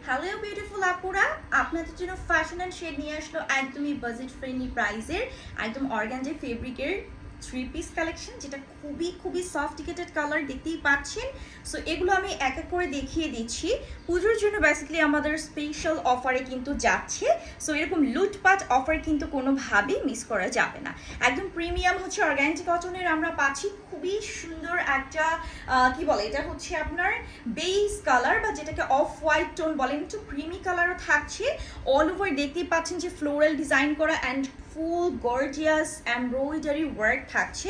Hello beautiful আপুরা, আপনাদের জন্য ফ্যাশন অ্যান্ড শেড নিয়ে আসলো একদমই বাজেট ফ্রেন্ডলি প্রাইসের একদম অর্গানজা ফেব্রিকের থ্রি পিস কালেকশন, যেটা খুবই খুবই সফটিকেটেড কালার দেখতেই পাচ্ছেন। সো এগুলো আমি এক এক করে দেখিয়ে দিচ্ছি। পুজোর জন্য বেসিক্যালি আমাদের স্পেশাল অফারে কিন্তু যাচ্ছে। সো এরকম লুটপাট অফার কিন্তু কোনোভাবেই মিস করা যাবে না। একদম প্রিমিয়াম হচ্ছে অর্গানজা কটনের আমরা পাচ্ছি খুবই সুন্দর একটা কি বলে, এটা হচ্ছে আপনার বেস কালার বা যেটাকে অফ হোয়াইট টোন বলেন, একটু ক্রিমি কালারও থাকছে। অল ওভার দেখতেই পাচ্ছেন যে ফ্লোরাল ডিজাইন করা and full gorgeous embroidery work থাকছে।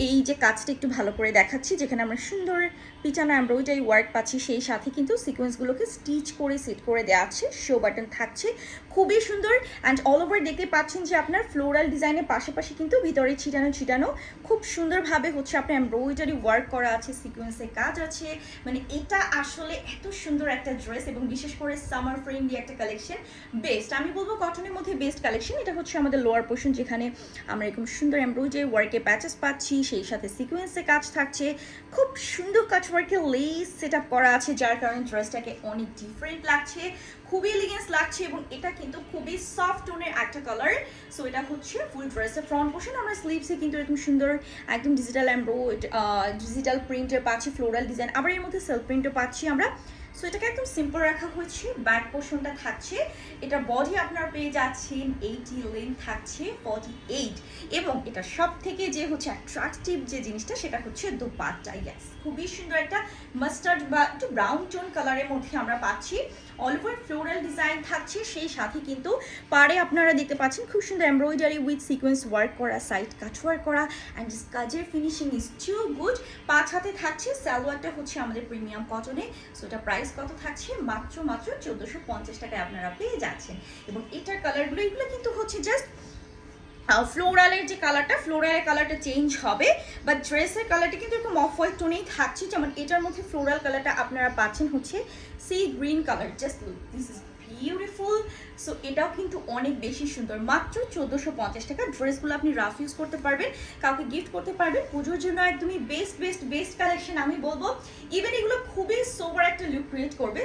এই যে কাজটা একটু ভালো করে দেখাচ্ছি, যেখানে আমরা সুন্দর পিটানো এমব্রয়ডারি ওয়ার্ক পাচ্ছি, সেই সাথে কিন্তু সিকোয়েন্সগুলোকে স্টিচ করে সেট করে দেওয়া আছে। শো বাটন থাকছে, খুবই সুন্দর। অ্যান্ড অল ওভার দেখতে পাচ্ছেন যে আপনার ফ্লোরাল ডিজাইনের পাশাপাশি কিন্তু ভিতরে ছিটানো খুব সুন্দরভাবে হচ্ছে আপনার এমব্রয়ডারি ওয়ার্ক করা আছে, সিকোয়েন্সের কাজ আছে। মানে এটা আসলে এত সুন্দর একটা ড্রেস এবং বিশেষ করে সামার ফ্রেন্ডলি একটা কালেকশন। বেস্ট, আমি বলবো কটনের মধ্যে বেস্ট কালেকশন। এটা হচ্ছে আমাদের লোয়ার পোর্শন, যেখানে আমরা এরকম সুন্দর এমব্রয়ডারি ওয়ার্কে প্যাচেস পাচ্ছি, সেই সাথে সিকোয়েন্সের কাজ থাকছে। খুব সুন্দর কাজ ওয়ার্কে লেস সেট আপ করা আছে, যার কারণে ড্রেসটাকে অনেক ডিফারেন্ট লাগছে, খুবই এলিগেন্স লাগছে। এবং এটা কিন্তু খুবই সফট টোনের একটা কালার। সো এটা হচ্ছে ফুল ড্রেসের ফ্রন্ট পোর্শন। আমরা স্লিভসে কিন্তু এরকম সুন্দর একদম ডিজিটাল প্রিন্টের পাচ্ছি, ফ্লোরাল ডিজাইন, আবার এর মধ্যে সেলফ প্রিন্টও পাচ্ছি আমরা। সো এটাকে একদম সিম্পল রাখা হয়েছে। ব্যাক পোর্শনটা থাকছে, এটা বডি আপনার পেয়ে যাচ্ছেন 80, লেন্থ থাকছে 48। এবং এটা সব থেকে যে হচ্ছে অ্যাট্রাকটিভ যে জিনিসটা, সেটা হচ্ছে দোপাট্টা। ইয়েস, খুবই সুন্দর একটা মাস্টার্ড বা একটু ব্রাউন টোন কালারের মধ্যে আমরা পাচ্ছি। অল ওভার ফ্লোরাল ডিজাইন থাকছে, সেই সাথে কিন্তু পাড়ে আপনারা দেখতে পাচ্ছেন খুব সুন্দর এমব্রয়ডারি উইথ সিকোয়েন্স ওয়ার্ক করা, সাইড কাটওয়ার্ক করা, অ্যান্ড কাজের ফিনিশিং ইজ টু গুড। 5 হাতে থাকছে। সালোয়ারটা হচ্ছে আমাদের প্রিমিয়াম কটনে। সো এটা প্রাইস কত থাকছে? মাত্র 1450 টাকায় আপনারা পেয়ে যাচ্ছেন। এবং এটার কালারগুলো এগুলো কিন্তু হচ্ছে জাস্ট ফ্লোরালের যে কালারটা, ফ্লোরালের কালারটা চেঞ্জ হবে, বাট ড্রেসের কালারটা কিন্তু এরকম অফ হোয়াইট টোনেই থাকছে। যেমন এটার মধ্যে ফ্লোরাল কালারটা আপনারা পাচ্ছেন হচ্ছে sea green colour. Just look, this is beautiful. So এটাও কিন্তু অনেক বেশি সুন্দর। মাত্র 1450 টাকা। ড্রেসগুলো আপনি রাফ ইউজ করতে পারবেন, কাউকে গিফট করতে পারবেন। পুজোর জন্য একদমই বেস্ট কালেকশন আমি বলবো। ইভেন এগুলো খুবই সোবার একটা লুক ক্রিয়েট করবে।